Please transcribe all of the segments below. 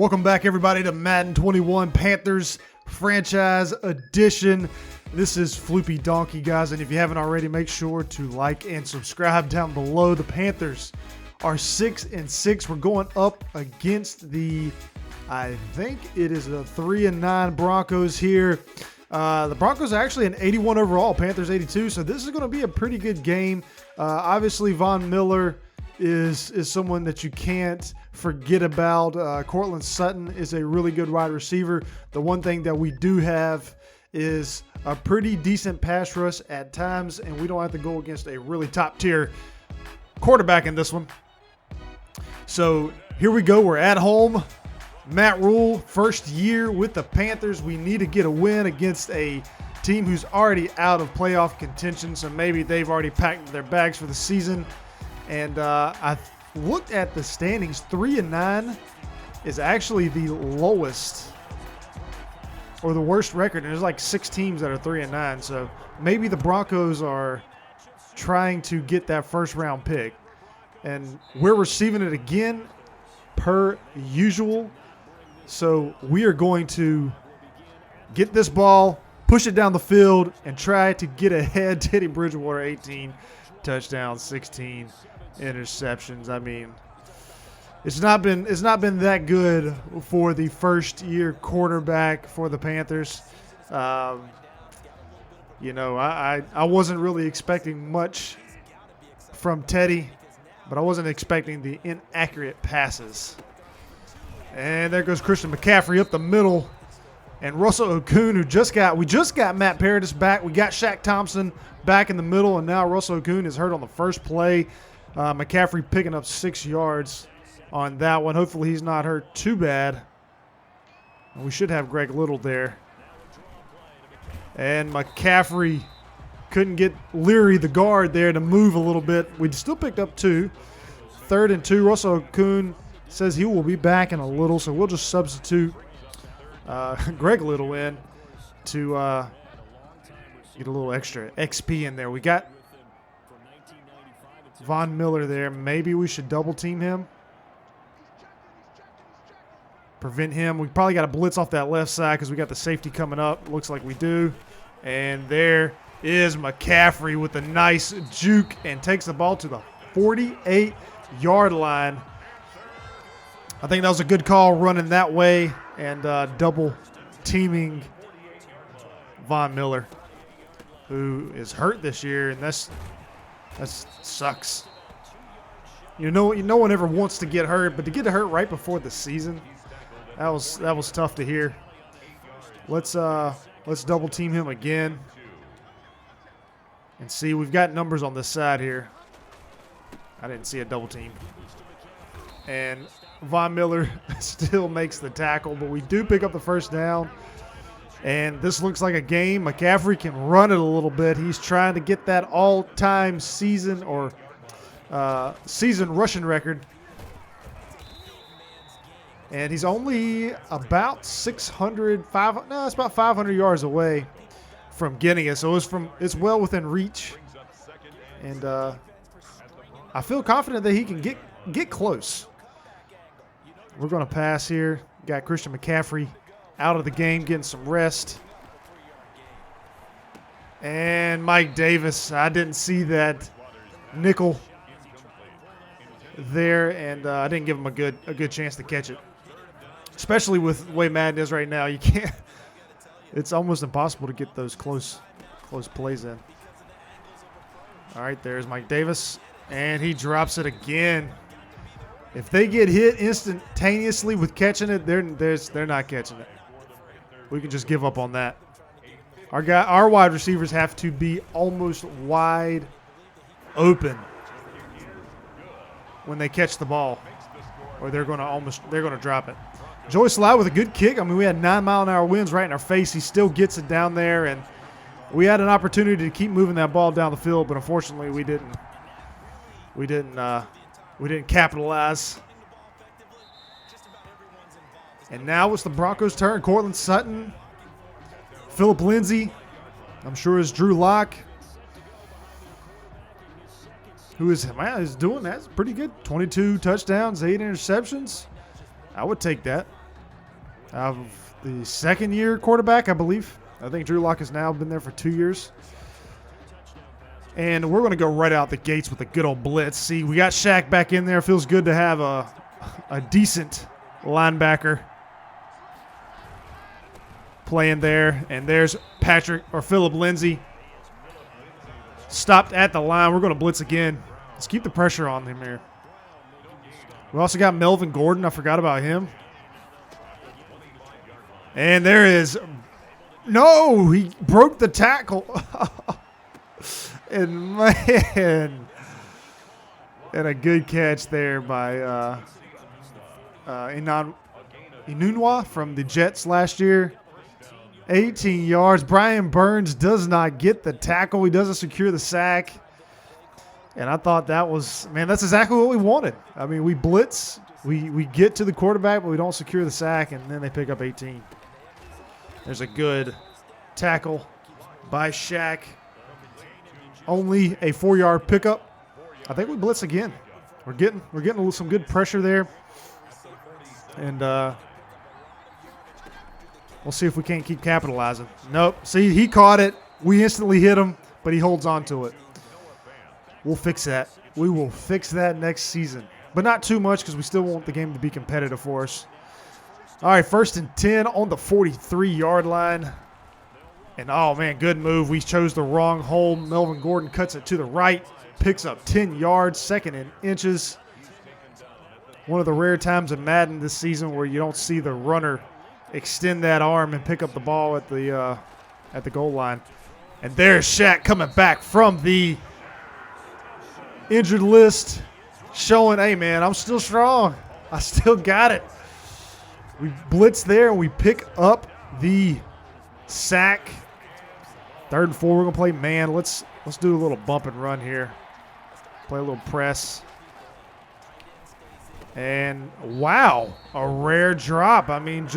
Welcome back, everybody, to Madden 21 Panthers Franchise Edition. This is Floopy Donkey, guys, and if you haven't already, make sure to like and subscribe down below. The Panthers are 6-6. We're going up against the, I think it is the 3-9 Broncos here. The Broncos are actually an 81 overall, Panthers 82, so this is going to be a pretty good game. Obviously, Von Miller is someone that you can't forget about. Cortland Sutton is a really good wide receiver. The one thing that we do have is a pretty decent pass rush at times, and we don't have to go against a really top-tier quarterback in this one. So here we go. We're at home. Matt Rule, first year with the Panthers. We need to get a win against a team who's already out of playoff contention, so maybe they've already packed their bags for the season. And I looked at the standings. 3-9 is actually the lowest or the worst record. And there's like 6 teams that are 3-9. So maybe the Broncos are trying to get that first round pick. And we're receiving it again per usual. So we are going to get this ball, push it down the field, and try to get ahead. Teddy Bridgewater, 18 touchdowns, 16 interceptions. I mean, it's not been that good for the first year quarterback for the Panthers. You know, I wasn't really expecting much from Teddy, but I wasn't expecting the inaccurate passes. And there goes Christian McCaffrey up the middle. And Russell Okung, we just got Matt Paradis back. We got Shaq Thompson back in the middle, and now Russell Okung is hurt on the first play. McCaffrey picking up 6 yards on that one. Hopefully he's not hurt too bad. And we should have Greg Little there. And McCaffrey couldn't get Leary, the guard, there to move a little bit. We still picked up 2. 3rd and 2. Russell Okung says he will be back in a little, so we'll just substitute Greg Little in to get a little extra XP in there. We got Von Miller there. Maybe we should double team him. Prevent him. We probably got to blitz off that left side because we got the safety coming up. Looks like we do. And there is McCaffrey with a nice juke and takes the ball to the 48-yard line. I think that was a good call running that way and double teaming Von Miller, who is hurt this year, and that sucks. No one ever wants to get hurt, but to get hurt right before the season, that was tough to hear. Let's double team him again and see. We've got numbers on this side here. I didn't see a double team. And Von Miller still makes the tackle, but we do pick up the first down. And this looks like a game. McCaffrey can run it a little bit. He's trying to get that all-time season or season rushing record. And he's only about it's about 500 yards away from getting it. So it's well within reach. And I feel confident that he can get close. We're going to pass here. Got Christian McCaffrey out of the game, getting some rest. And Mike Davis, I didn't see that nickel there, and I didn't give him a good chance to catch it. Especially with the way Madden is right now, you can't. It's almost impossible to get those close plays in. All right, there's Mike Davis, and he drops it again. If they get hit instantaneously with catching it, they're not catching it. We can just give up on that. Our wide receivers have to be almost wide open when they catch the ball, or they're going to drop it. Joey Slye with a good kick. I mean, we had 9-mile-an-hour winds right in our face. He still gets it down there, and we had an opportunity to keep moving that ball down the field, but unfortunately we didn't capitalize. And now it's the Broncos' turn. Cortland Sutton, Phillip Lindsay, I'm sure it's Drew Lock, who is doing that. It's pretty good. 22 touchdowns, 8 interceptions. I would take that. Of the second-year quarterback, I believe. I think Drew Lock has now been there for 2 years. And we're going to go right out the gates with a good old blitz. See, we got Shaq back in there. Feels good to have a decent linebacker playing there. And there's Philip Lindsay. Stopped at the line. We're going to blitz again. Let's keep the pressure on him here. We also got Melvin Gordon. I forgot about him. And there is... No! He broke the tackle. And, man... And a good catch there by Inunwa from the Jets last year. 18 yards. Brian Burns does not get the tackle. He doesn't secure the sack. And I thought that was, man, that's exactly what we wanted. I mean, we blitz, we get to the quarterback, but we don't secure the sack, and then they pick up 18. There's a good tackle by Shaq. Only a 4-yard pickup. I think we blitz again. We're getting some good pressure there. And we'll see if we can't keep capitalizing. Nope. See, he caught it. We instantly hit him, but he holds on to it. We'll fix that. We will fix that next season. But not too much because we still want the game to be competitive for us. All right, 1st and 10 on the 43-yard line. And, oh, man, good move. We chose the wrong hole. Melvin Gordon cuts it to the right, picks up 10 yards, 2nd and inches. One of the rare times in Madden this season where you don't see the runner extend that arm and pick up the ball at the goal line. And there's Shaq coming back from the injured list, showing, hey, man, I'm still strong. I still got it. We blitz there, and we pick up the sack. 3rd and 4, we're going to play man. Let's do a little bump and run here. Play a little press. And, wow, a rare drop. I mean,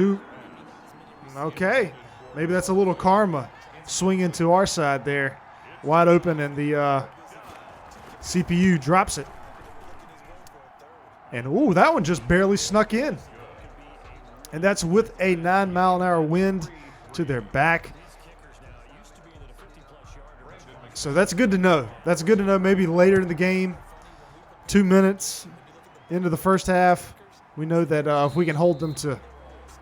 okay. Maybe that's a little karma swinging to our side there. Wide open, and the CPU drops it. And, ooh, that one just barely snuck in. And that's with a 9-mile-an-hour wind to their back. So that's good to know. That's good to know maybe later in the game, 2 minutes into the first half, we know that if we can hold them to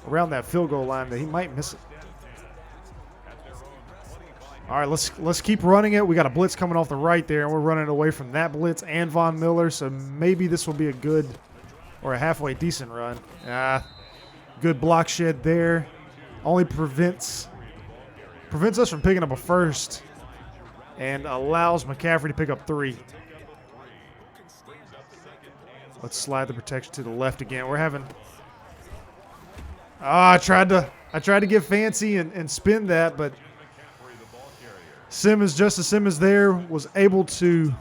around that field goal line, that he might miss it. All right, let's keep running it. We got a blitz coming off the right there, and we're running away from that blitz and Von Miller, so maybe this will be a good or a halfway decent run. Good block shed there. Only prevents us from picking up a first and allows McCaffrey to pick up 3. Let's slide the protection to the left again. We're having... I tried to get fancy and spin that, but Justice Simmons there was able to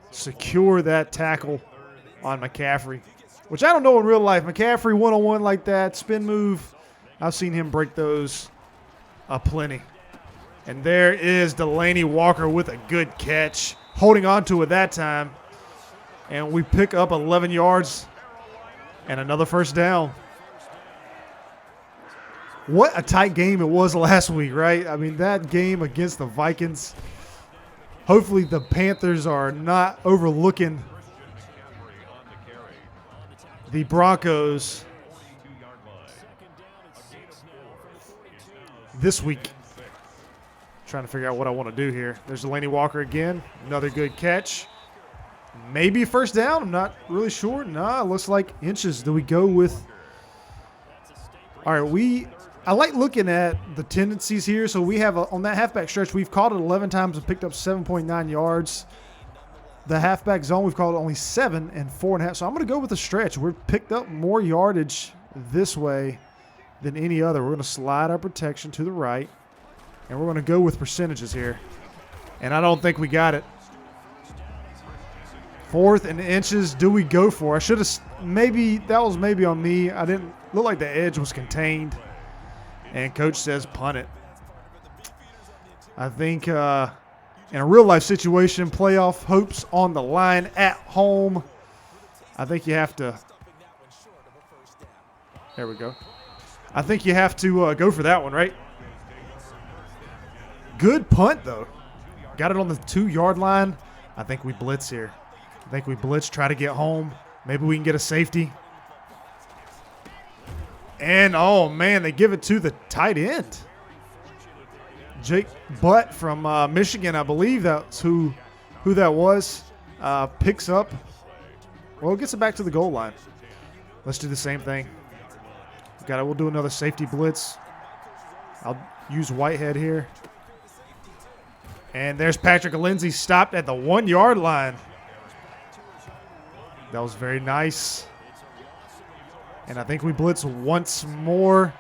secure that tackle on McCaffrey, which I don't know in real life. McCaffrey one-on-one like that, spin move, I've seen him break those aplenty. And there is Delaney Walker with a good catch, holding on to it that time. And we pick up 11 yards and another first down. What a tight game it was last week, right? I mean, that game against the Vikings. Hopefully the Panthers are not overlooking the Broncos this week. Trying to figure out what I want to do here. There's Delaney Walker again. Another good catch. Maybe first down. I'm not really sure. Nah, it looks like inches. Do we go with... All right, I like looking at the tendencies here. So we have, on that halfback stretch, we've caught it 11 times and picked up 7.9 yards. The halfback zone, we've called it only 7 and 4.5. So I'm going to go with the stretch. We've picked up more yardage this way than any other. We're going to slide our protection to the right. And we're going to go with percentages here. And I don't think we got it. 4th and inches, do we go for? I should have maybe, that was maybe on me. I didn't look like the edge was contained. And coach says punt it. I think in a real life situation, playoff hopes on the line at home, I think you have to There we go. I think you have to go for that one, right? Good punt, though. Got it on the 2-yard line. I think we blitz here. I think we blitz, try to get home. Maybe we can get a safety. And, oh, man, they give it to the tight end. Jake Butt from Michigan, I believe that's who that was. Picks up. Well, gets it back to the goal line. Let's do the same thing. We'll do another safety blitz. I'll use Whitehead here. And there's Patrick Lindsay stopped at the 1-yard line. That was very nice. And I think we blitz once more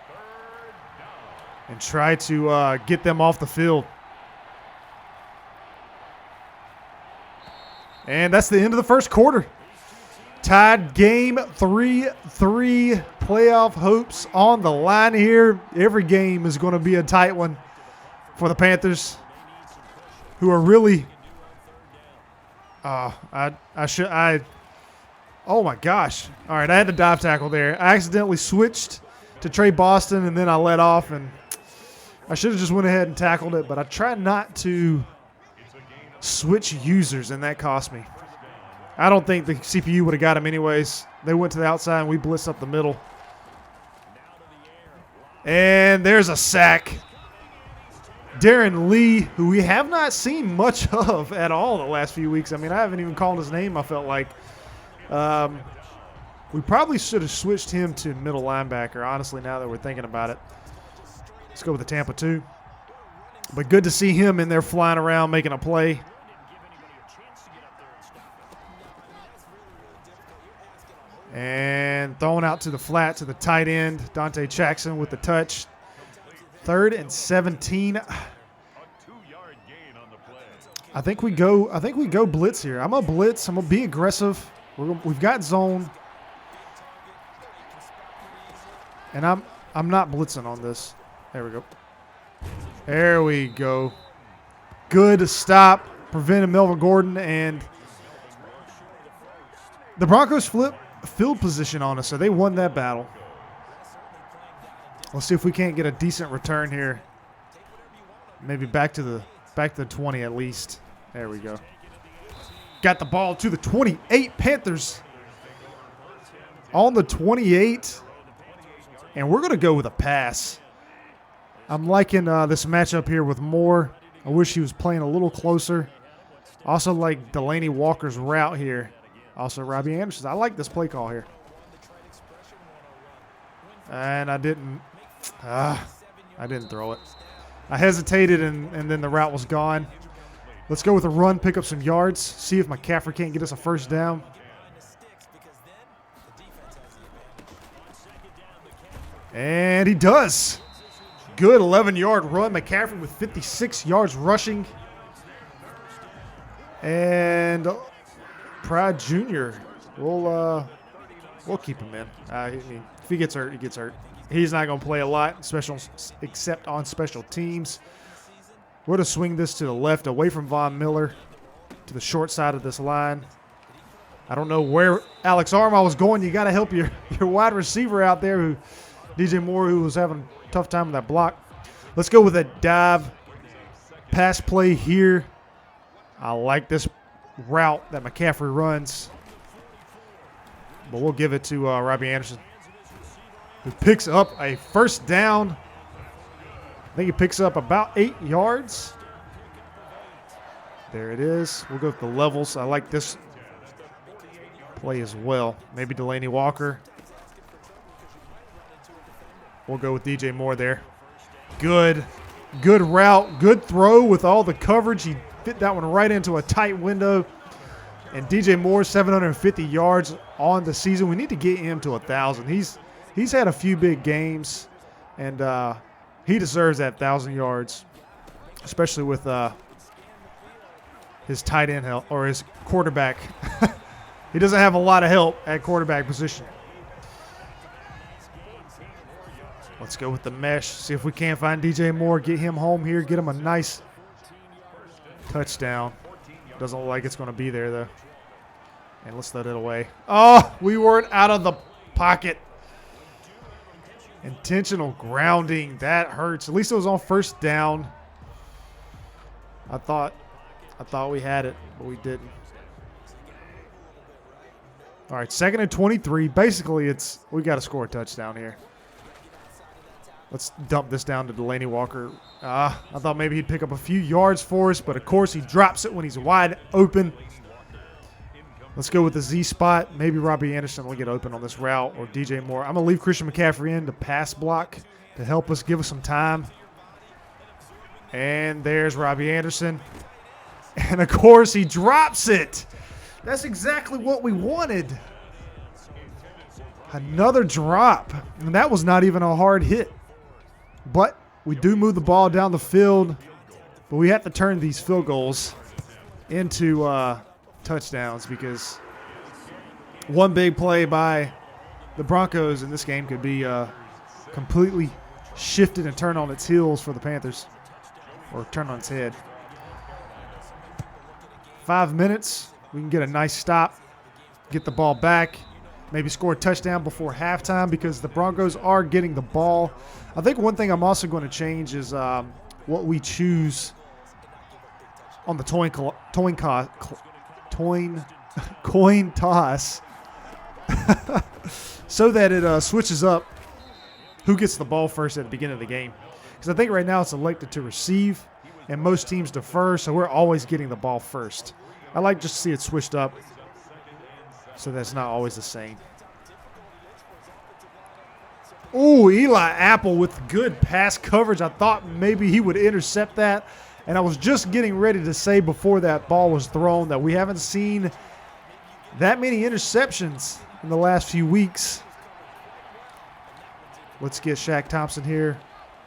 and try to get them off the field. And that's the end of the first quarter. Tied game 3-3. Playoff hopes on the line here. Every game is going to be a tight one for the Panthers, who are really oh my gosh. All right, I had to dive tackle there. I accidentally switched to Trey Boston, and then I let off, and I should have just went ahead and tackled it, but I tried not to switch users, and that cost me. I don't think the CPU would have got him anyways. They went to the outside, and we blitzed up the middle. And there's a sack. Darren Lee, who we have not seen much of at all the last few weeks. I mean, I haven't even called his name, I felt like. We probably should have switched him to middle linebacker, honestly, now that we're thinking about it. Let's go with the Tampa 2. But good to see him in there flying around, making a play. And throwing out to the flat to the tight end, Dante Jackson with the touch. 3rd and 17. I think we go blitz here. I'm gonna blitz. I'm gonna be aggressive. We've got zone, and I'm not blitzing on this. There we go. There we go. Good stop, prevented Melvin Gordon, and the Broncos flip field position on us, so they won that battle. Let's see if we can't get a decent return here. Maybe back to the 20 at least. There we go. Got the ball to the 28. Panthers on the 28. And we're going to go with a pass. I'm liking this matchup here with Moore. I wish he was playing a little closer. Also like Delaney Walker's route here. Also Robbie Anderson's. I like this play call here. And I didn't throw it. I hesitated, and then the route was gone. Let's go with a run, pick up some yards, see if McCaffrey can't get us a first down. And he does. Good 11-yard run. McCaffrey with 56 yards rushing. And Pride Jr. We'll keep him in. If he gets hurt, he gets hurt. He's not going to play a lot, except on special teams. We're going to swing this to the left, away from Von Miller, to the short side of this line. I don't know where Alex Armah was going. You got to help your wide receiver out there, DJ Moore, who was having a tough time with that block. Let's go with a dive pass play here. I like this route that McCaffrey runs, but we'll give it to Robbie Anderson, who picks up a first down. I think he picks up about 8 yards. There it is. We'll go with the levels. I like this play as well. Maybe Delaney Walker. We'll go with DJ Moore there. Good route. Good throw with all the coverage. He fit that one right into a tight window. And DJ Moore, 750 yards on the season. We need to get him to 1,000. He's had a few big games, and he deserves that 1,000 yards, especially with his tight end help or his quarterback. He doesn't have a lot of help at quarterback position. Let's go with the mesh. See if we can't find DJ Moore, get him home here, get him a nice touchdown. Doesn't look like it's going to be there, though. And let's throw it away. Oh, we weren't out of the pocket. Intentional grounding. That hurts. At least it was on first down. I thought we had it, but we didn't. All right, 2nd and 23. Basically, we got to score a touchdown here. Let's dump this down to Delaney Walker. I thought maybe he'd pick up a few yards for us, but of course he drops it when he's wide open. Let's go with the Z spot. Maybe Robbie Anderson will get open on this route, or DJ Moore. I'm going to leave Christian McCaffrey in to pass block to help us, give us some time. And there's Robbie Anderson. And, of course, he drops it. That's exactly what we wanted. Another drop. And that was not even a hard hit. But we do move the ball down the field. But we have to turn these field goals into touchdowns, because one big play by the Broncos in this game could be completely shifted and turned on its heels for the Panthers, or turned on its head. 5 minutes, we can get a nice stop, get the ball back, maybe score a touchdown before halftime, because the Broncos are getting the ball. I think one thing I'm also going to change is what we choose on the coin toss so that it switches up who gets the ball first at the beginning of the game. Because I think right now it's elected to receive, and most teams defer, so we're always getting the ball first. I like just to see it switched up so that's not always the same. Ooh, Eli Apple with good pass coverage. I thought maybe he would intercept that. And I was just getting ready to say before that ball was thrown that we haven't seen that many interceptions in the last few weeks. Let's get Shaq Thompson here.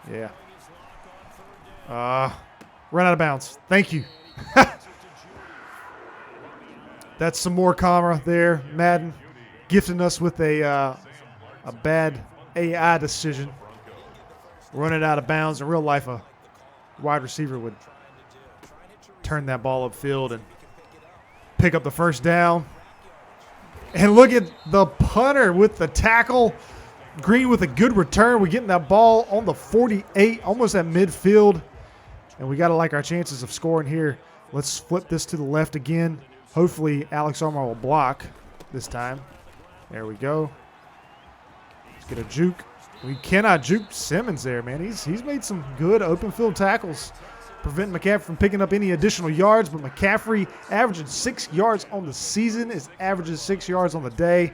Yeah. Run out of bounds. Thank you. That's some more karma there. Madden gifting us with a bad AI decision. Running out of bounds. In real life, a wide receiver would turn that ball upfield and pick up the first down. And look at the punter with the tackle. Green with a good return. We're getting that ball on the 48, almost at midfield. And we got to like our chances of scoring here. Let's flip this to the left again. Hopefully Alex Armar will block this time. There we go. Let's get a juke. We cannot juke Simmons there, man. He's made some good open field tackles, preventing McCaffrey from picking up any additional yards. But McCaffrey averaging 6 yards on the season, is averaging 6 yards on the day.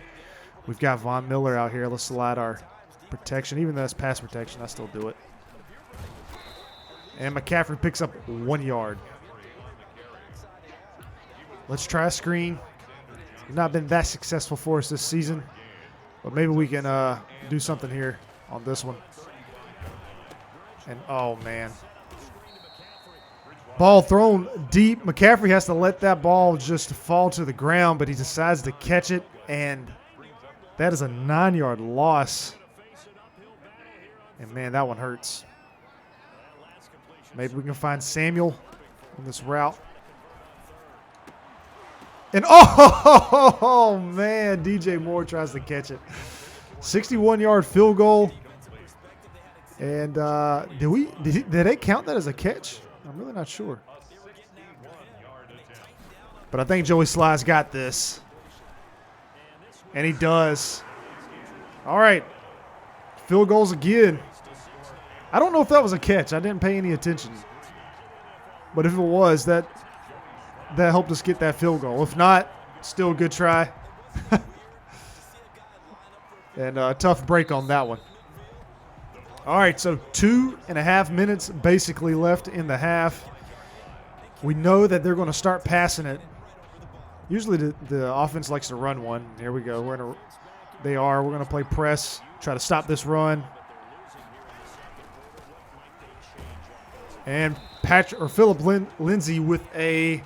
We've got Von Miller out here. Let's slide our protection. Even though that's pass protection, I still do it. And McCaffrey picks up 1 yard. Let's try a screen. Not been that successful for us this season, but maybe we can do something here on this one. And oh man, ball thrown deep. McCaffrey has to let that ball just fall to the ground, but he decides to catch it, and that is a 9-yard loss. And man, that one hurts. Maybe we can find Samuel on this route. And oh man, DJ Moore tries to catch it. 61-yard field goal. And did they count that as a catch? I'm really not sure. But I think Joey Sly's got this. And he does. All right. Field goals again. I don't know if that was a catch. I didn't pay any attention. But if it was, that helped us get that field goal. If not, still a good try. And a tough break on that one. All right, so 2.5 minutes basically left in the half. We know that they're going to start passing it. Usually the offense likes to run one. Here we go. We're going to play press, try to stop this run. And Philip Lindsay with a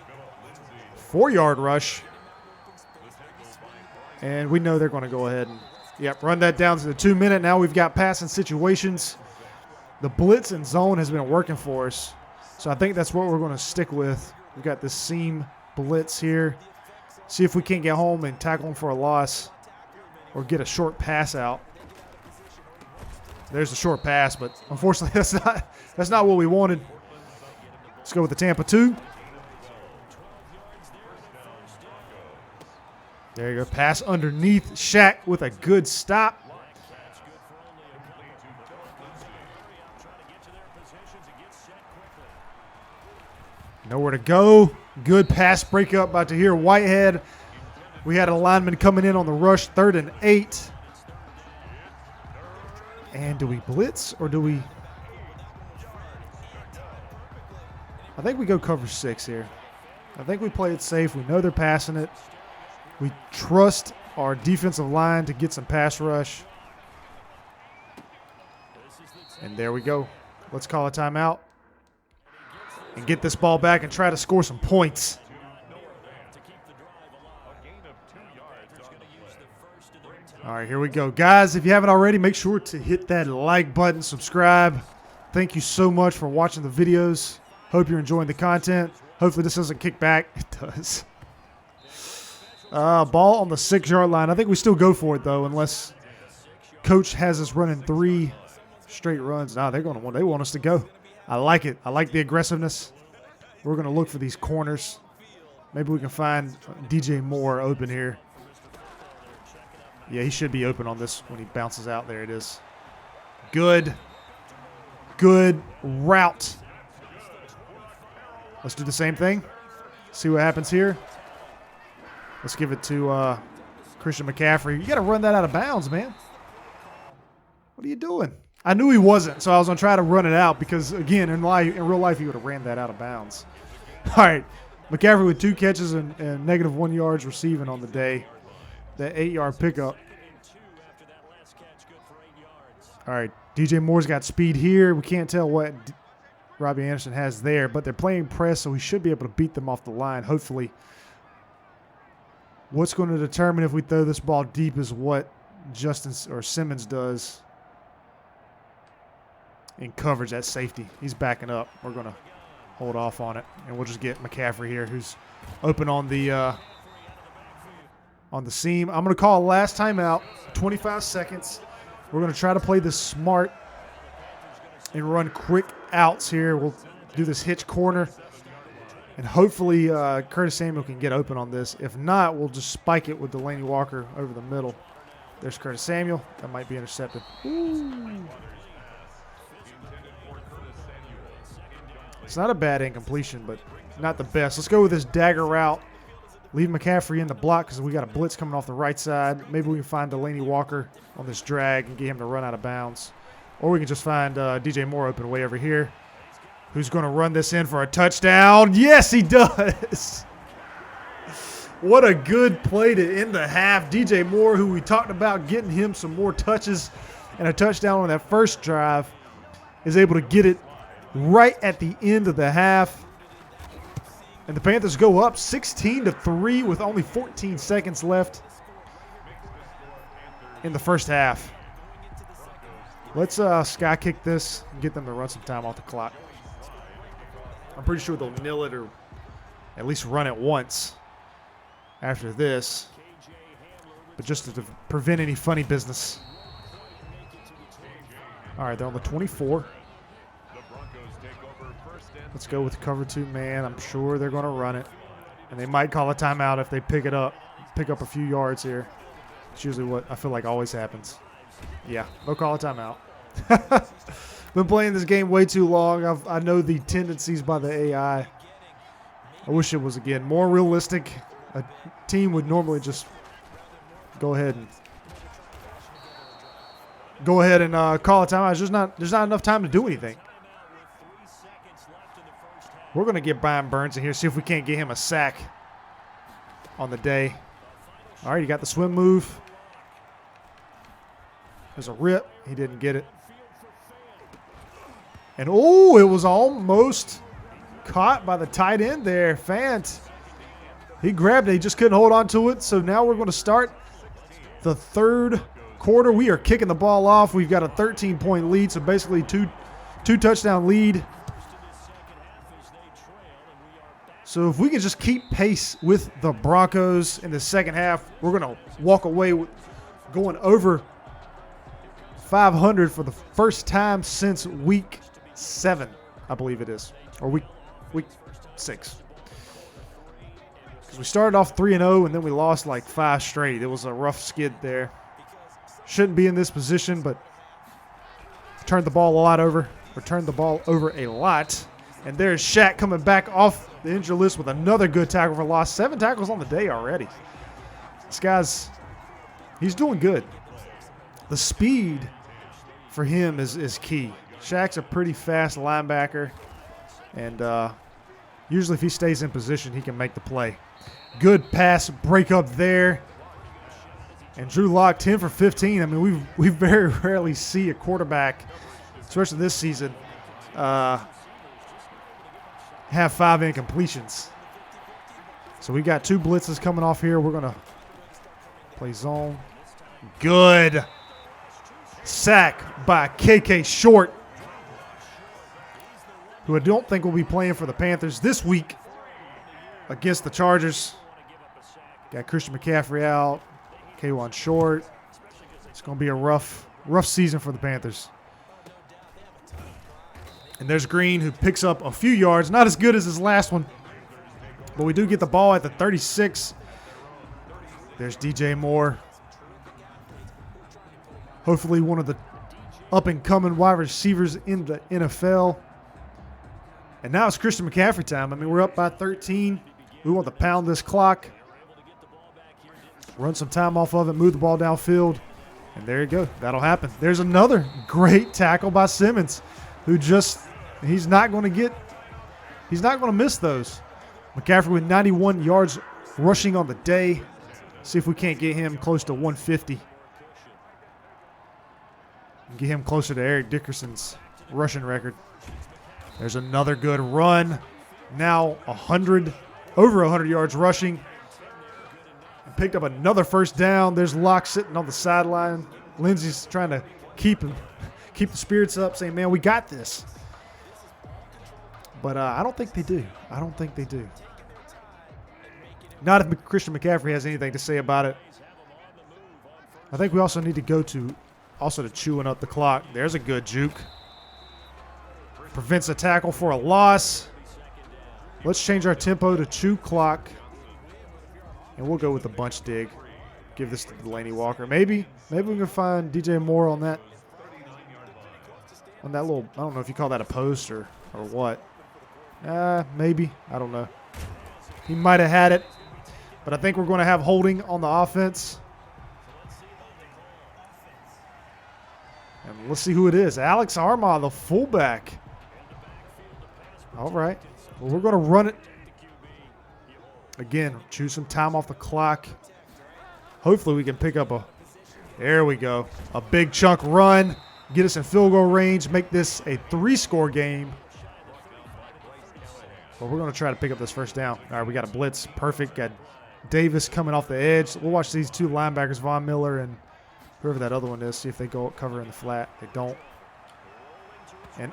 4-yard rush. And we know they're going to go ahead and run that down to the 2-minute. Now we've got passing situations. The blitz and zone has been working for us. So I think that's what we're going to stick with. We've got this seam blitz here. See if we can't get home and tackle him for a loss or get a short pass out. There's the short pass, but unfortunately that's not what we wanted. Let's go with the Tampa 2. There you go. Pass underneath. Shaq with a good stop. Nowhere to go. Good pass breakup by Tahir Whitehead. We had a lineman coming in on the rush, 3rd and 8. And do we blitz or do we? I think we go cover 6 here. I think we play it safe. We know they're passing it. We trust our defensive line to get some pass rush. And there we go. Let's call a timeout and get this ball back and try to score some points. All right, here we go. Guys, if you haven't already, make sure to hit that like button, subscribe. Thank you so much for watching the videos. Hope you're enjoying the content. Hopefully this doesn't kick back. It does. Ball on the 6-yard line. I think we still go for it, though, unless Coach has us running 3 straight runs. Nah, they want us to go. I like it. I like the aggressiveness. We're going to look for these corners. Maybe we can find DJ Moore open here. Yeah, he should be open on this when he bounces out. There it is. Good route. Let's do the same thing. See what happens here. Let's give it to Christian McCaffrey. You got to run that out of bounds, man. What are you doing? I knew he wasn't, so I was going to try to run it out because, again, in real life, he would have ran that out of bounds. All right. McCaffrey with 2 catches and -1 yards receiving on the day. That 8-yard pickup. All right, DJ Moore's got speed here. We can't tell what Robbie Anderson has there, but they're playing press, so we should be able to beat them off the line, hopefully. What's going to determine if we throw this ball deep is what Justin or Simmons does in coverage at safety. He's backing up. We're going to hold off on it, and we'll just get McCaffrey here, who's open on the seam. I'm going to call a last timeout, 25 seconds. We're going to try to play this smart and run quick outs here. We'll do this hitch corner, and hopefully Curtis Samuel can get open on this. If not, we'll just spike it with Delaney Walker over the middle. There's Curtis Samuel. That might be intercepted. Ooh. It's not a bad incompletion, but not the best. Let's go with this dagger route. Leave McCaffrey in the block because we got a blitz coming off the right side. Maybe we can find Delaney Walker on this drag and get him to run out of bounds. Or we can just find DJ Moore open way over here, who's going to run this in for a touchdown. Yes, he does. What a good play to end the half. DJ Moore, who we talked about getting him some more touches and a touchdown on that first drive, is able to get it right at the end of the half. And the Panthers go up 16-3 with only 14 seconds left in the first half. Let's sky kick this and get them to run some time off the clock. I'm pretty sure they'll nil it or at least run it once after this. But just to prevent any funny business. All right, they're on the 24. Let's go with cover 2 man. I'm sure they're going to run it. And they might call a timeout if they pick up a few yards here. It's usually what I feel like always happens. Yeah, they'll call a timeout. Been playing this game way too long. I know the tendencies by the AI. I wish it was, again, more realistic. A team would normally just go ahead and call a timeout. There's not enough time to do anything. We're going to get Brian Burns in here, see if we can't get him a sack on the day. All right, he got the swim move. There's a rip. He didn't get it. And, oh, it was almost caught by the tight end there, Fant. He grabbed it. He just couldn't hold on to it. So now we're going to start the third quarter. We are kicking the ball off. We've got a 13-point lead, so basically two touchdown lead. So if we can just keep pace with the Broncos in the second half, we're going to walk away with going over 500 for the first time since week 7, I believe it is, or week 6. Because we started off 3-0 and then we lost like 5 straight. It was a rough skid there. Shouldn't be in this position, but turned the ball a lot over. Or turned the ball over a lot. And there's Shaq coming back off the injury list with another good tackle for loss. 7 tackles on the day already. This guy's, he's doing good. The speed for him is key. Shaq's a pretty fast linebacker. And usually if he stays in position, he can make the play. Good pass break up there. And Drew Lock, 10 for 15. I mean, we very rarely see a quarterback, especially this season, have 5 incompletions. So we got 2 blitzes coming off here. We're going to play zone. Good. Sack by KK Short, who I don't think will be playing for the Panthers this week against the Chargers. Got Christian McCaffrey out. K1 Short. It's going to be a rough season for the Panthers. And there's Green, who picks up a few yards. Not as good as his last one, but we do get the ball at the 36. There's DJ Moore. Hopefully one of the up-and-coming wide receivers in the NFL. And now it's Christian McCaffrey time. I mean, we're up by 13. We want to pound this clock. Run some time off of it, move the ball downfield, and there you go. That'll happen. There's another great tackle by Simmons, who he's not going to miss those. McCaffrey with 91 yards rushing on the day. See if we can't get him close to 150. Get him closer to Eric Dickerson's rushing record. There's another good run. Now over 100 yards rushing. Picked up another first down. There's Locke sitting on the sideline. Lindsey's trying to keep the spirits up, saying, man, we got this. But I don't think they do. I don't think they do. Not if Christian McCaffrey has anything to say about it. I think we also need to go to chewing up the clock. There's a good juke. Prevents a tackle for a loss. Let's change our tempo to chew clock. And we'll go with the bunch dig. Give this to Delaney Walker. Maybe we can find DJ Moore on that little, I don't know if you call that a post or what. Maybe. I don't know. He might have had it. But I think we're going to have holding on the offense. And let's see who it is. Alex Armah, the fullback. All right. Well, we're going to run it. Again, choose some time off the clock. Hopefully we can pick up there we go. A big chunk run. Get us in field goal range. Make this a 3-score game. But we're going to try to pick up this first down. All right, we got a blitz. Perfect. Got Davis coming off the edge. We'll watch these 2 linebackers, Von Miller and whoever that other one is. See if they go cover in the flat. They don't. And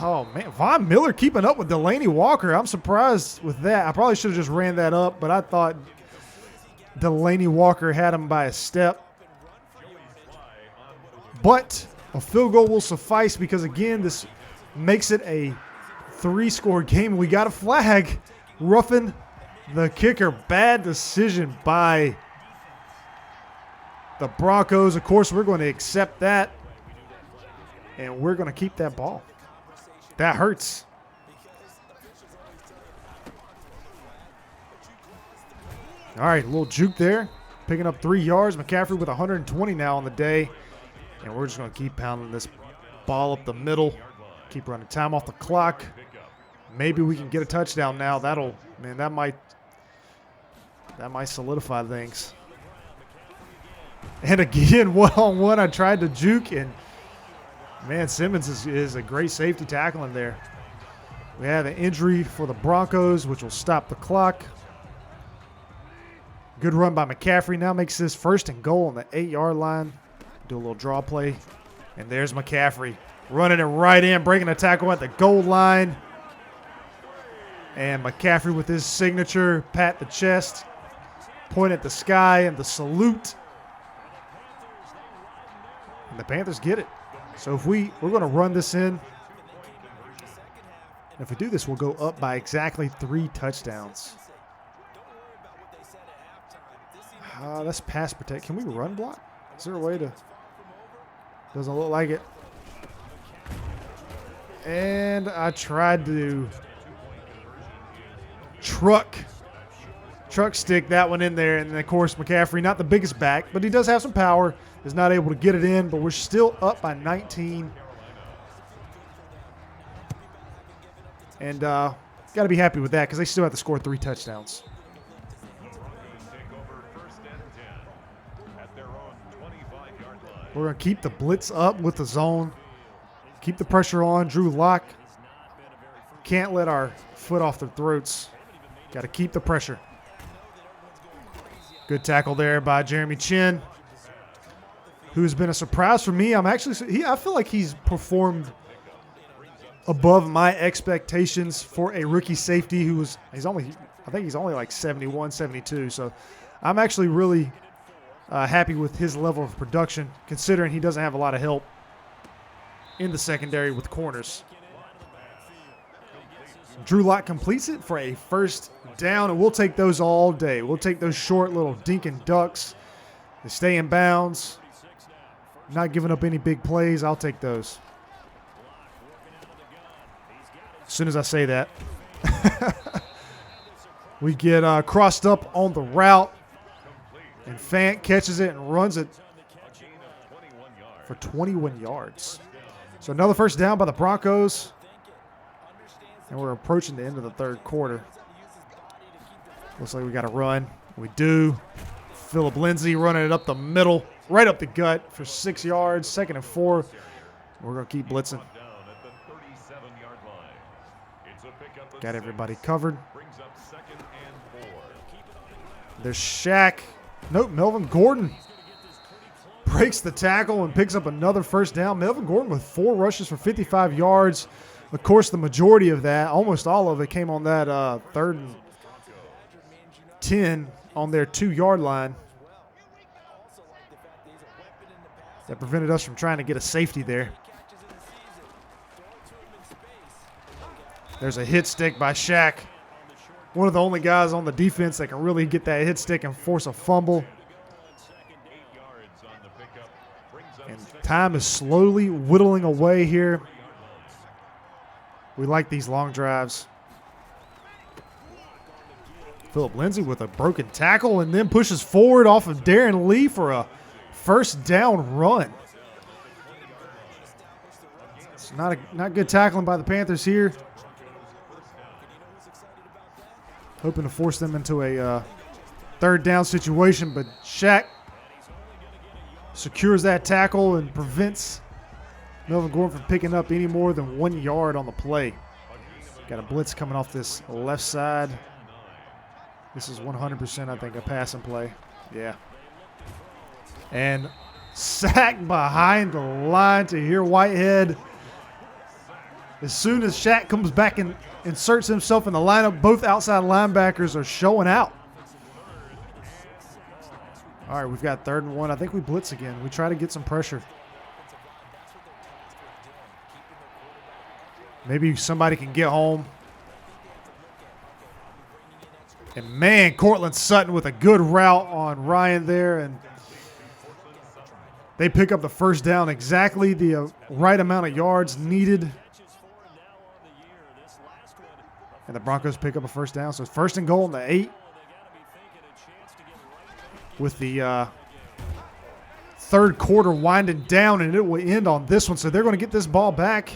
oh, man, Von Miller keeping up with Delaney Walker. I'm surprised with that. I probably should have just ran that up, but I thought Delaney Walker had him by a step. But a field goal will suffice because, again, this makes it a 3-score game. We got a flag. Roughing the kicker. Bad decision by the Broncos. Of course, we're going to accept that, and we're going to keep that ball. That hurts. All right, a little juke there. Picking up 3 yards. McCaffrey with 120 now on the day. And we're just going to keep pounding this ball up the middle. Keep running time off the clock. Maybe we can get a touchdown now. That might solidify things. And again, one-on-one, I tried to juke, and man, Simmons is a great safety tackling there. We have an injury for the Broncos, which will stop the clock. Good run by McCaffrey. Now makes this 1st and goal on the 8-yard line. Do a little draw play. And there's McCaffrey running it right in, breaking a tackle at the goal line. And McCaffrey with his signature, pat the chest, point at the sky, and the salute. And the Panthers get it. So if we're going to run this in. If we do this, we'll go up by exactly 3 touchdowns. That's pass protect. Can we run block? Is there a way to? Doesn't look like it. And I tried to truck stick that one in there. And then, of course, McCaffrey, not the biggest back, but he does have some power. Is not able to get it in, but we're still up by 19. And got to be happy with that because they still have to score 3 touchdowns. We're going to keep the blitz up with the zone. Keep the pressure on. Drew Lock. Can't let our foot off their throats. Got to keep the pressure. Good tackle there by Jeremy Chin, who's been a surprise for me. I feel like he's performed above my expectations for a rookie safety I think he's only like 71, 72. So I'm actually really happy with his level of production, considering he doesn't have a lot of help in the secondary with corners. Drew Lock completes it for a first down, and we'll take those all day. We'll take those short little dink and ducks. They stay in bounds. Not giving up any big plays. I'll take those. As soon as I say that. We get crossed up on the route. And Fant catches it and runs it for 21 yards. So another first down by the Broncos. And we're approaching the end of the third quarter. Looks like we got a run. We do. Phillip Lindsay running it up the middle, right up the gut for 6 yards. 2nd and 4. We're going to keep blitzing. Got everybody covered. There's Shaq. Nope, Melvin Gordon breaks the tackle and picks up another first down. Melvin Gordon with 4 rushes for 55 yards. Of course, the majority of that, almost all of it, came on that 3rd and 10 on their 2-yard line. That prevented us from trying to get a safety there. There's a hit stick by Shaq. One of the only guys on the defense that can really get that hit stick and force a fumble. And time is slowly whittling away here. We like these long drives. Phillip Lindsay with a broken tackle and then pushes forward off of Darren Lee for a first down run. It's not good tackling by the Panthers here. Hoping to force them into a 3rd down situation, but Shaq secures that tackle and prevents Melvin Gordon from picking up any more than 1 yard on the play. Got a blitz coming off this left side. This is 100%, I think, a passing play. Yeah. And sack behind the line to hear Whitehead. As soon as Shaq comes back and inserts himself in the lineup, both outside linebackers are showing out. All right, we've got 3rd and 1. I think we blitz again. We try to get some pressure. Maybe somebody can get home. And, man, Cortland Sutton with a good route on Ryan there. And they pick up the first down, exactly the right amount of yards needed. And the Broncos pick up a first down. So it's 1st and goal on the 8. With the 3rd quarter winding down, and it will end on this one. So they're going to get this ball back.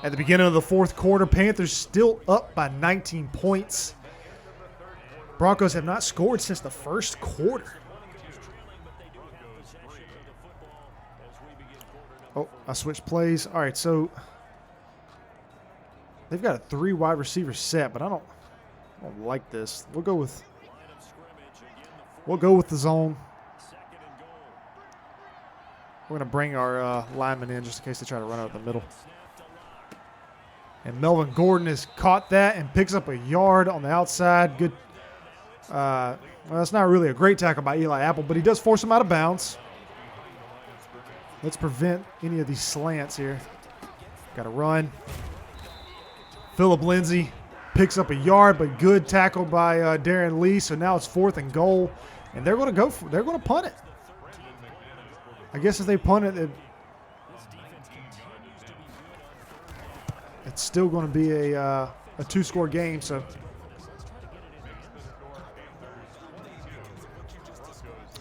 At the beginning of the 4th quarter, Panthers still up by 19 points. Broncos have not scored since the 1st quarter. Oh, I switched plays. All right, so they've got a 3 wide receiver set, but I don't like this. We'll go with the zone. We're going to bring our linemen in just in case they try to run out the middle. And Melvin Gordon has caught that and picks up a yard on the outside. Good. Well, that's not really a great tackle by Eli Apple, but he does force him out of bounds. Let's prevent any of these slants here. Got to run. Phillip Lindsay picks up a yard, but good tackle by Darren Lee. So now it's 4th and goal, and they're going to they're going to punt it. I guess if they punt it, it's still going to be a 2-score game. So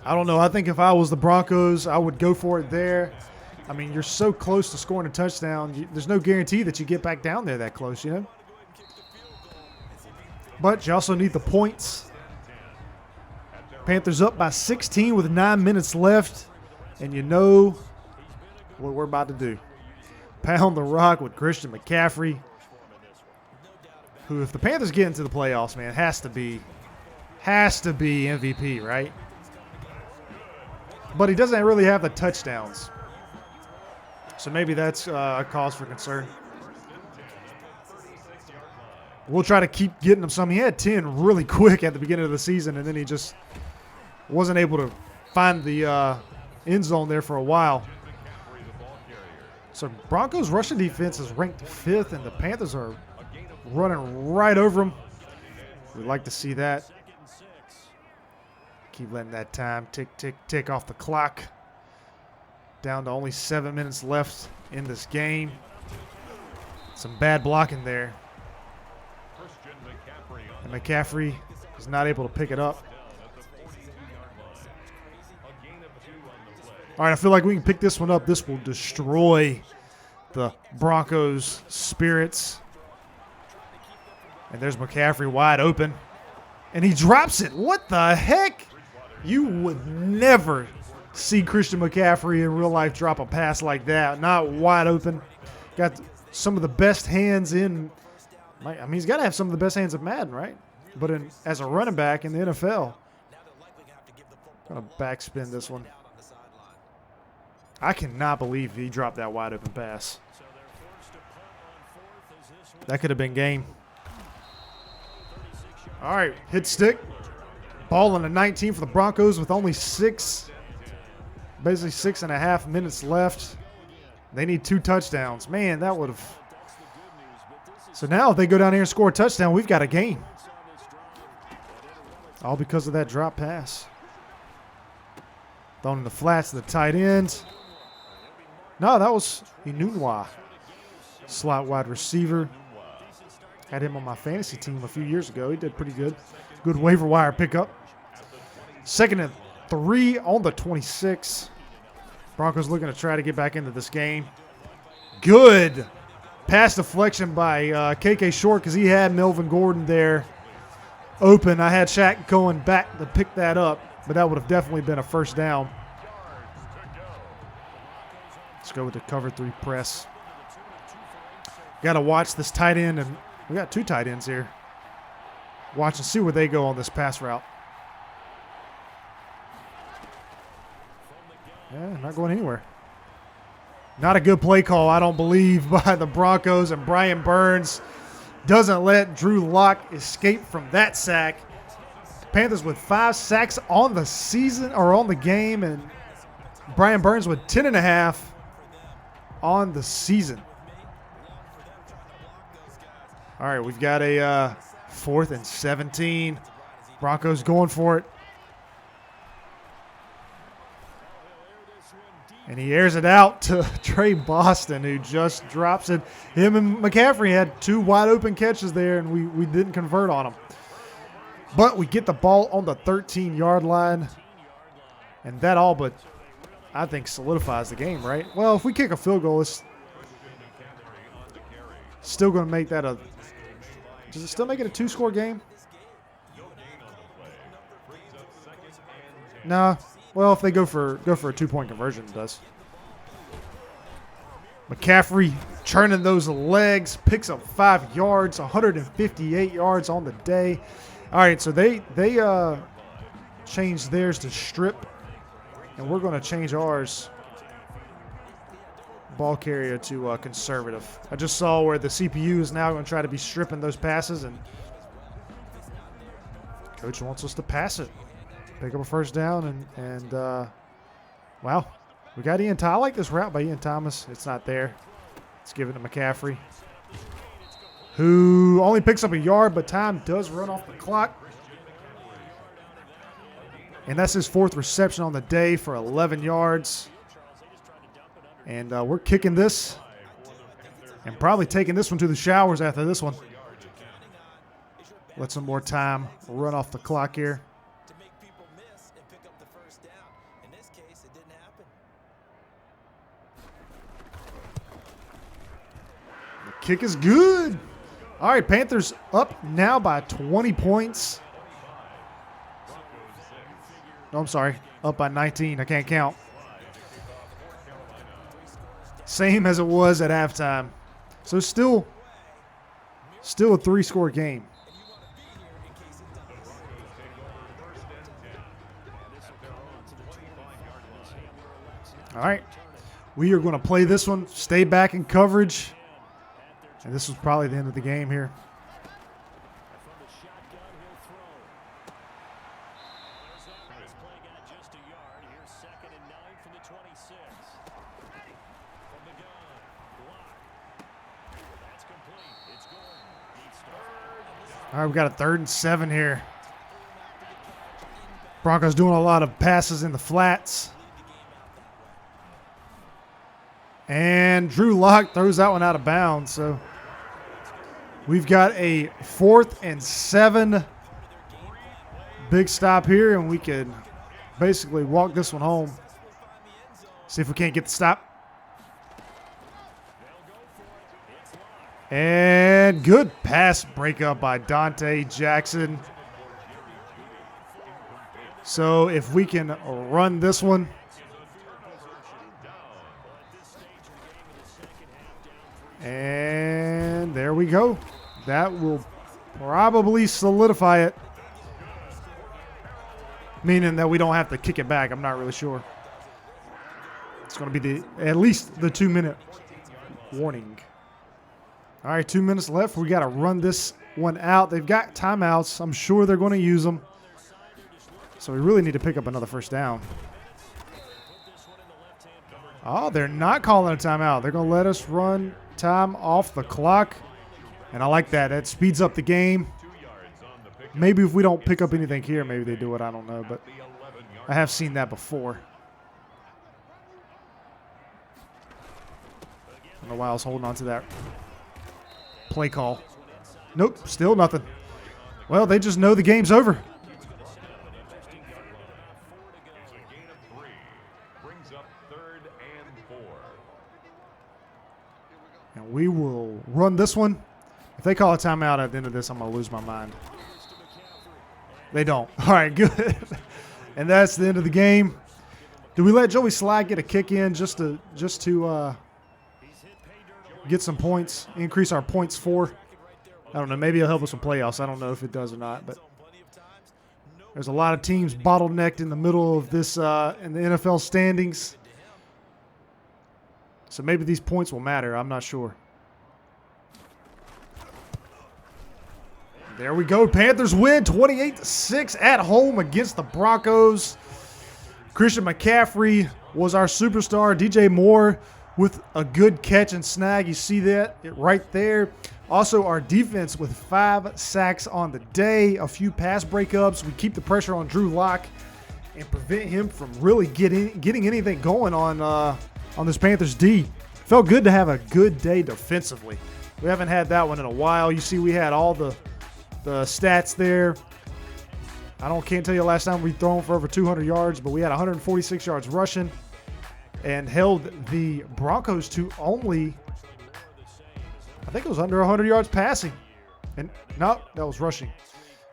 I don't know. I think if I was the Broncos, I would go for it there. I mean, you're so close to scoring a touchdown. There's no guarantee that you get back down there that close, you know. But you also need the points. Panthers up by 16 with 9 minutes left. And you know what we're about to do. Pound the rock with Christian McCaffrey, who, if the Panthers get into the playoffs, man, has to be MVP, right? But he doesn't really have the touchdowns. So maybe that's a cause for concern. We'll try to keep getting him some. He had 10 really quick at the beginning of the season, and then he just wasn't able to find the end zone there for a while. So Broncos rushing defense is ranked 5th, and the Panthers are running right over them. We'd like to see that. Keep letting that time tick, tick, tick off the clock. Down to only 7 minutes left in this game. Some bad blocking there. And McCaffrey is not able to pick it up. All right, I feel like we can pick this one up. This will destroy the Broncos' spirits. And there's McCaffrey wide open. And he drops it. What the heck? You would never see Christian McCaffrey in real life drop a pass like that. Not wide open. Got some of the best hands in. I mean, he's got to have some of the best hands of Madden, right? But as a running back in the NFL. I'm going to backspin this one. I cannot believe he dropped that wide open pass. That could have been game. All right, hit stick. Ball on the 19 for the Broncos with only basically 6.5 minutes left. They need 2 touchdowns. Man, that would have. So now if they go down here and score a touchdown, we've got a game. All because of that drop pass. Thrown in the flats to the tight end. No, that was Inunwa. Slot wide receiver. Had him on my fantasy team a few years ago. He did pretty good. Good waiver wire pickup. 2nd and 3 on the 26. Broncos looking to try to get back into this game. Good pass deflection by KK Short because he had Melvin Gordon there open. I had Shaq going back to pick that up, but that would have definitely been a first down. Let's go with the cover 3 press. Got to watch this tight end, and we got 2 tight ends here. Watch and see where they go on this pass route. Yeah, not going anywhere. Not a good play call, I don't believe, by the Broncos, and Brian Burns doesn't let Drew Lock escape from that sack. Panthers with 5 sacks on the season, or on the game, and Brian Burns with 10.5 on the season. All right, we've got a 4th and 17. Broncos going for it. And he airs it out to Trey Boston, who just drops it. Him and McCaffrey had 2 wide open catches there, and we didn't convert on them. But we get the ball on the 13-yard line. And that all but, I think, solidifies the game, right? Well, if we kick a field goal, it's still going to make that a – does it still make it a 2-score game? Nah. Well, if they go for a 2-point conversion, it does. McCaffrey churning those legs, picks up 5 yards, 158 yards on the day. All right, so they changed theirs to strip, and we're going to change ours, ball carrier, to conservative. I just saw where the CPU is now going to try to be stripping those passes, and coach wants us to pass it. Pick up a first down, and wow, We got Ian Thomas. I like this route by Ian Thomas. It's not there. Let's give it to McCaffrey, who only picks up a yard, but time does run off the clock. And that's his 4th reception on the day for 11 yards. And we're kicking this and probably taking this one to the showers after this one. Let some more time run off the clock here. The kick is good. All right, Panthers up now by 20 points. No, I'm sorry. Up by 19. I can't count. Same as it was at halftime. So still a 3-score game. All right. We are going to play this one. Stay back in coverage. And this was probably the end of the game here. All right, we got a 3rd and 7 here. Broncos doing a lot of passes in the flats. And Drew Lock throws that one out of bounds. So we've got a 4th and 7. Big stop here, and we could basically walk this one home. See if we can't get the stop. And good pass breakup by Dante Jackson. So if we can run this one. And there we go. That will probably solidify it. Meaning that we don't have to kick it back. I'm not really sure. It's going to be at least the 2-minute warning. All right, 2 minutes left. We got to run this one out. They've got timeouts. I'm sure they're going to use them. So we really need to pick up another 1st down. Oh, they're not calling a timeout. They're going to let us run time off the clock. And I like that. That speeds up the game. Maybe if we don't pick up anything here, maybe they do it. I don't know. But I have seen that before. I don't know why I was holding on to that play call. Nope, still nothing. Well, they just know the game's over. And we will run this one. If they call a timeout at the end of this, I'm going to lose my mind. They don't. All right, good. And that's the end of the game. Do we let Joey Slye get a kick in just to get some points, increase our points for? I don't know. Maybe it'll help us with playoffs. I don't know if it does or not. But there's a lot of teams bottlenecked in the middle of this in the NFL standings. So maybe these points will matter. I'm not sure. There we go. Panthers win 28-6 at home against the Broncos. Christian McCaffrey was our superstar. DJ Moore with a good catch and snag. You see that right there. Also, our defense with 5 sacks on the day, a few pass breakups. We keep the pressure on Drew Lock and prevent him from really getting anything going on this Panthers D. Felt good to have a good day defensively. We haven't had that one in a while. You see we had all the stats there. Can't tell you the last time we've thrown for over 200 yards, but we had 146 yards rushing and held the Broncos to only, I think it was under 100 yards passing. And no, that was rushing.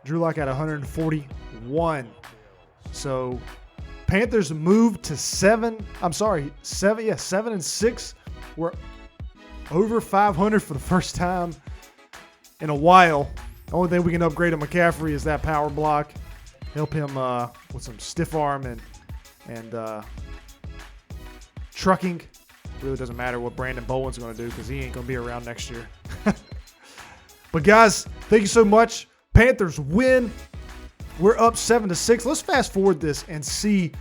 Drew Lock had 141. So Panthers moved to 7 and 6. We're over 500 for the first time in a while. The only thing we can upgrade on McCaffrey is that power block. Help him with some stiff arm and trucking. Really doesn't matter what Brandon Bowen's going to do because he ain't going to be around next year. But guys, thank you so much. Panthers win. We're up 7-6. Let's fast forward this and see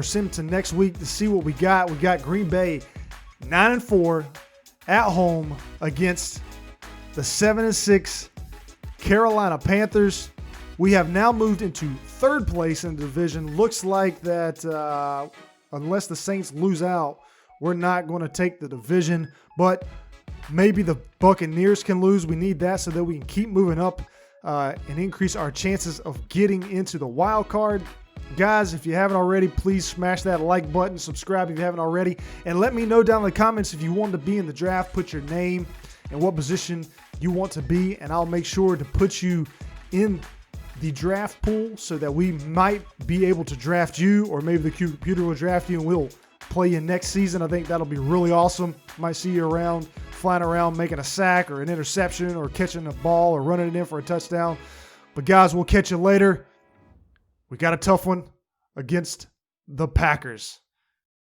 sim to next week to see what we got. We got Green Bay 9-4 at home against the 7-6 Carolina Panthers. We have now moved into third place in the division. Looks like that unless the Saints lose out, we're not going to take the division, but maybe the Buccaneers can lose. We need that so that we can keep moving up and increase our chances of getting into the wild card. Guys, if you haven't already, please smash that like button, subscribe if you haven't already, and let me know down in the comments if you want to be in the draft. Put your name and what position you want to be, and I'll make sure to put you in the draft pool so that we might be able to draft you, or maybe the computer will draft you and we'll play you next season. I think that'll be really awesome. Might see you around, flying around, making a sack or an interception or catching a ball or running it in for a touchdown. But guys, we'll catch you later. We got a tough one against the Packers.